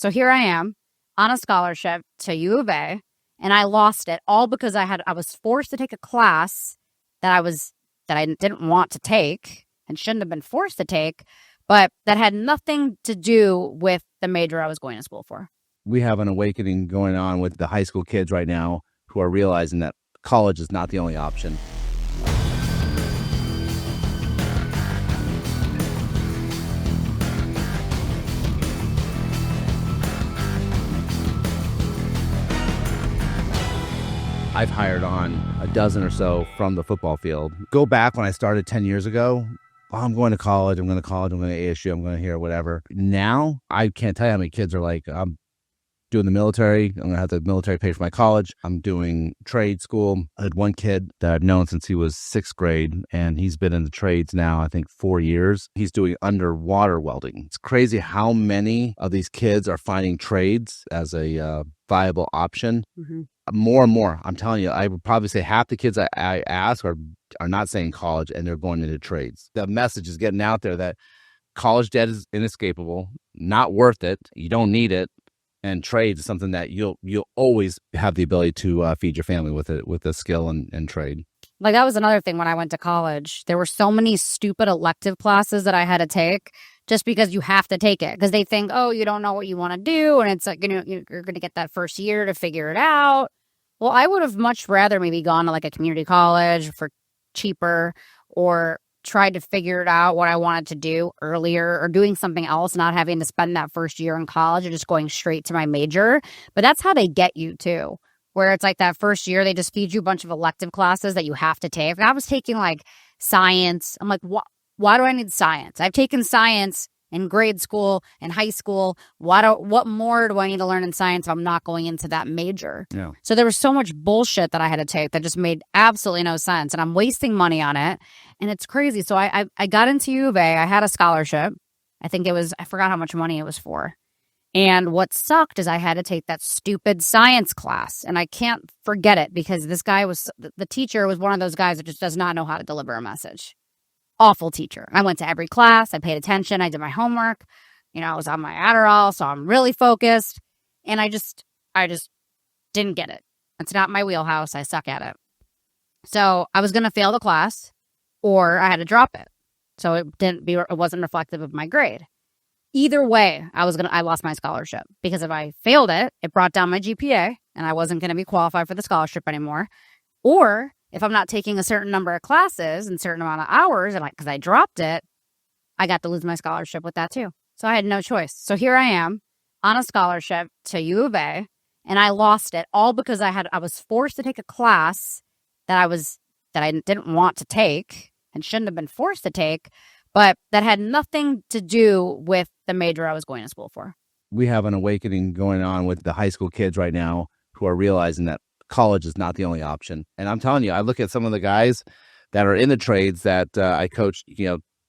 So here I am on a scholarship to U of A, and I lost it all because I was forced to take a class that I didn't want to take and shouldn't have been forced to take, but that had nothing to do with the major I was going to school for. We have an awakening going on with the high school kids right now who are realizing that college is not the only option. I've hired on a dozen or so from the football field. Go back when I started 10 years ago, I'm going to college, I'm going to ASU, I'm going to here, whatever. Now, I can't tell you how many kids are like, I'm doing the military, I'm going to have the military pay for my college. I'm doing trade school. I had one kid that I've known since he was 6th grade, and he's been in the trades now, I think 4 years. He's doing underwater welding. It's crazy how many of these kids are finding trades as a viable option. Mm-hmm. More and more, I'm telling you, I would probably say half the kids I ask are not saying college, and they're going into trades. The message is getting out there that college debt is inescapable, not worth it. You don't need it. And trade is something that you'll always have the ability to feed your family with a skill and trade. Like, that was another thing when I went to college. There were so many stupid elective classes that I had to take just because you have to take it. Because they think, oh, you don't know what you want to do. And it's like, you're going to get that first year to figure it out. Well, I would have much rather maybe gone to like a community college for cheaper, or tried to figure it out what I wanted to do earlier, or doing something else, not having to spend that first year in college and just going straight to my major. But that's how they get you too, where it's like that first year, they just feed you a bunch of elective classes that you have to take. I was taking like science. I'm like, why do I need science? I've taken science in grade school and high school. What more do I need to learn in science if I'm not going into that major? Yeah. So there was so much bullshit that I had to take that just made absolutely no sense, and I'm wasting money on it, and it's crazy. So I got into U of A. I had a scholarship. I forgot how much money it was for. And what sucked is I had to take that stupid science class, and I can't forget it because this guy the teacher was one of those guys that just does not know how to deliver a message. Awful teacher. I went to every class. I paid attention. I did my homework. I was on my Adderall, so I'm really focused. And I just didn't get it. It's not my wheelhouse. I suck at it. So I was going to fail the class, or I had to drop it. So it wasn't reflective of my grade. Either way, I lost my scholarship, because if I failed it, it brought down my GPA and I wasn't going to be qualified for the scholarship anymore. Or if I'm not taking a certain number of classes and certain amount of hours, and because I dropped it, I got to lose my scholarship with that too. So I had no choice. So here I am on a scholarship to U of A, and I lost it all because I was forced to take a class that I didn't want to take and shouldn't have been forced to take, but that had nothing to do with the major I was going to school for. We have an awakening going on with the high school kids right now who are realizing that college is not the only option. And I'm telling you, I look at some of the guys that are in the trades that I coached,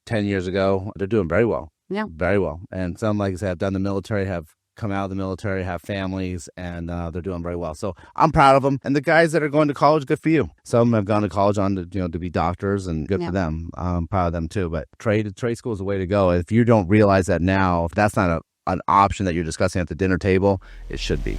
10 years ago. They're doing very well. Yeah. Very well. And some, like I said, have done the military, have come out of the military, have families, and they're doing very well. So I'm proud of them. And the guys that are going to college, good for you. Some have gone to college on to be doctors, and good for them. I'm proud of them too. But trade school is the way to go. If you don't realize that now, if that's not an option that you're discussing at the dinner table, it should be.